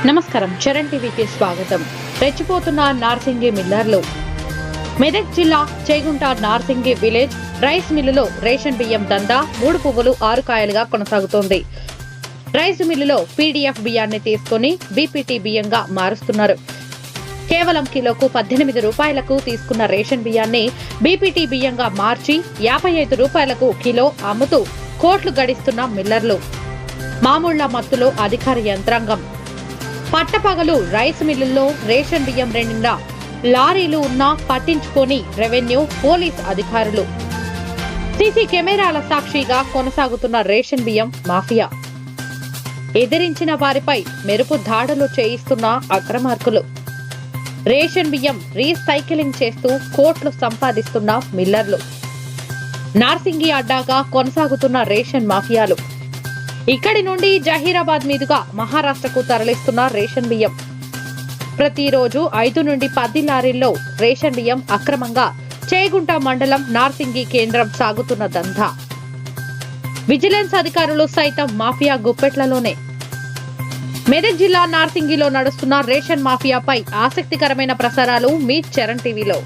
నమస్కారం, చరణ్ టీవీకి స్వాగతం. రెచ్చిపోతున్న నార్సింగి మిల్లర్లు. మెదక్ జిల్లా చేగుంట నార్సింగి విలేజ్ రైస్ మిల్లులో రేషన్ బియ్యం దందా 3 పువ్వులు 6 కాయలుగా కొనసాగుతోంది. రైస్ మిల్లులో పీడీఎఫ్ బియ్యాన్ని తీసుకుని బీపీటీ బియ్యంగా మారుస్తున్నారు. కేవలం కిలోకు 18 రూపాయలకు తీసుకున్న రేషన్ బియ్యాన్ని బీపీటీ బియ్యంగా మార్చి 55 రూపాయలకు కిలో అమ్ముతూ కోట్లు గడిస్తున్న మిల్లర్లు. మామూళ్ల మత్తులో అధికార యంత్రాంగం. పట్టపగలు రైస్ మిల్లుల్లో రేషన్ బియ్యం రెండిన లారీలు ఉన్నా పట్టించుకొని రెవెన్యూ పోలీస్ అధికారులు. సీసీ కెమెరాల సాక్షిగా కొనసాగుతున్న రేషన్ బియ్యం మాఫియా. ఎదిరించిన వారిపై మెరుపు దాడులు చేయిస్తున్న అక్రమార్కులు. రేషన్ బియ్యం రీసైక్లింగ్ చేస్తూ కోట్లు సంపాదిస్తున్న మిల్లర్లు. నార్సింగి అడ్డాగా కొనసాగుతున్న రేషన్ మాఫియాలు. ఇక్కడి నుండి జహీరాబాద్ మీదుగా మహారాష్ట్రకు తరలిస్తున్న రేషన్ బియ్యం. ప్రతిరోజు 5 నుండి 10 లారీల్లో రేషన్ బియ్యం అక్రమంగా చేగుంట మండలం నార్సింగి కేంద్రం సాగుతున్న దందా. విజిలెన్స్ అధికారులు సైతం మాఫియా గుప్పెట్లలోనే. మెదక్ జిల్లా నార్సింగిలో నడుస్తున్న రేషన్ మాఫియాపై ఆసక్తికరమైన ప్రసారాలు మీ చరణ్ టీవీలో.